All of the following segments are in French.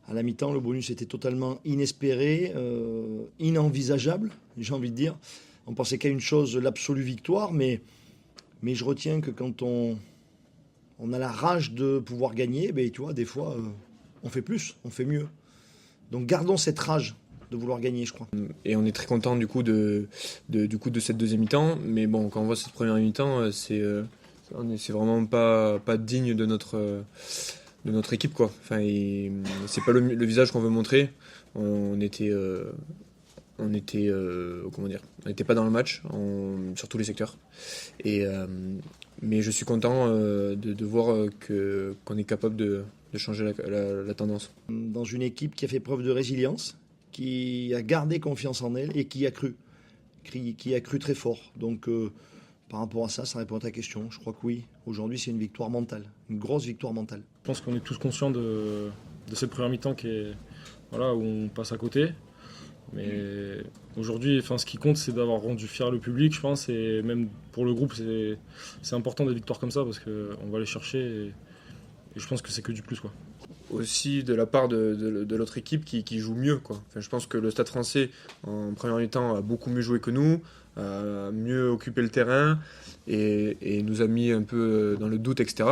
À la mi-temps, le bonus était totalement inespéré, inenvisageable, j'ai envie de dire. On pensait qu'à une chose, l'absolue victoire, mais je retiens que quand on a la rage de pouvoir gagner, ben, tu vois, des fois, on fait plus, on fait mieux. Donc gardons cette rage de vouloir gagner, je crois. Et on est très content du coup de cette deuxième mi-temps. Mais bon, quand on voit cette première mi-temps, c'est vraiment pas digne de notre équipe, quoi. Enfin, c'est pas le visage qu'on veut montrer. On était, comment dire, on n'était pas dans le match sur tous les secteurs. Mais je suis content de voir qu'on est capable de changer la tendance. Dans une équipe qui a fait preuve de résilience, qui a gardé confiance en elle et qui a cru très fort. Donc par rapport à ça, ça répond à ta question. Je crois que oui, aujourd'hui c'est une victoire mentale, une grosse victoire mentale. Je pense qu'on est tous conscients de cette première mi-temps où on passe à côté. Mais aujourd'hui, ce qui compte, c'est d'avoir rendu fier le public, je pense, et même pour le groupe, c'est important des victoires comme ça parce qu'on va les chercher et je pense que c'est que du plus, quoi. Aussi de la part de l'autre équipe qui joue mieux, quoi. Enfin, je pense que le Stade Français en première mi-temps a beaucoup mieux joué que nous, a mieux occupé le terrain et nous a mis un peu dans le doute, etc.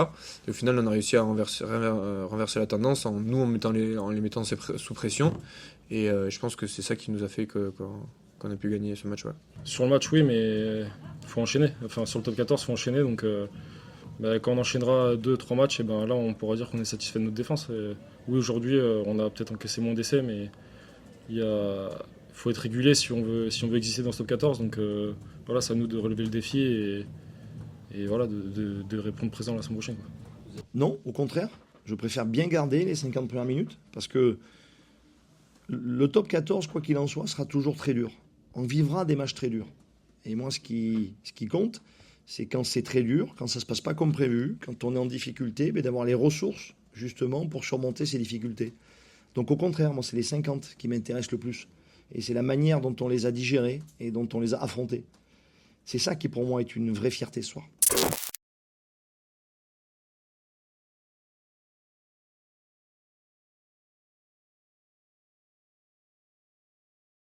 Et au final, on a réussi à renverser la tendance en les mettant sous pression. Et je pense que c'est ça qui nous a fait qu'on a pu gagner ce match. Ouais. Sur le match, oui, mais il faut enchaîner. Enfin, sur le top 14, il faut enchaîner. Donc, quand on enchaînera 2-3 matchs, et là, on pourra dire qu'on est satisfait de notre défense. Oui, aujourd'hui, on a peut-être encaissé moins d'essais, mais il faut être régulier si on veut exister dans ce top 14. Donc, c'est à nous de relever le défi et de répondre présent la semaine prochaine, quoi. Non, au contraire, je préfère bien garder les 50 premières minutes parce que le top 14, quoi qu'il en soit, sera toujours très dur. On vivra des matchs très durs. Et moi, ce qui compte, c'est quand c'est très dur, quand ça ne se passe pas comme prévu, quand on est en difficulté, d'avoir les ressources, justement, pour surmonter ces difficultés. Donc au contraire, moi, c'est les 50 qui m'intéressent le plus. Et c'est la manière dont on les a digérés et dont on les a affrontés. C'est ça qui, pour moi, est une vraie fierté ce soir.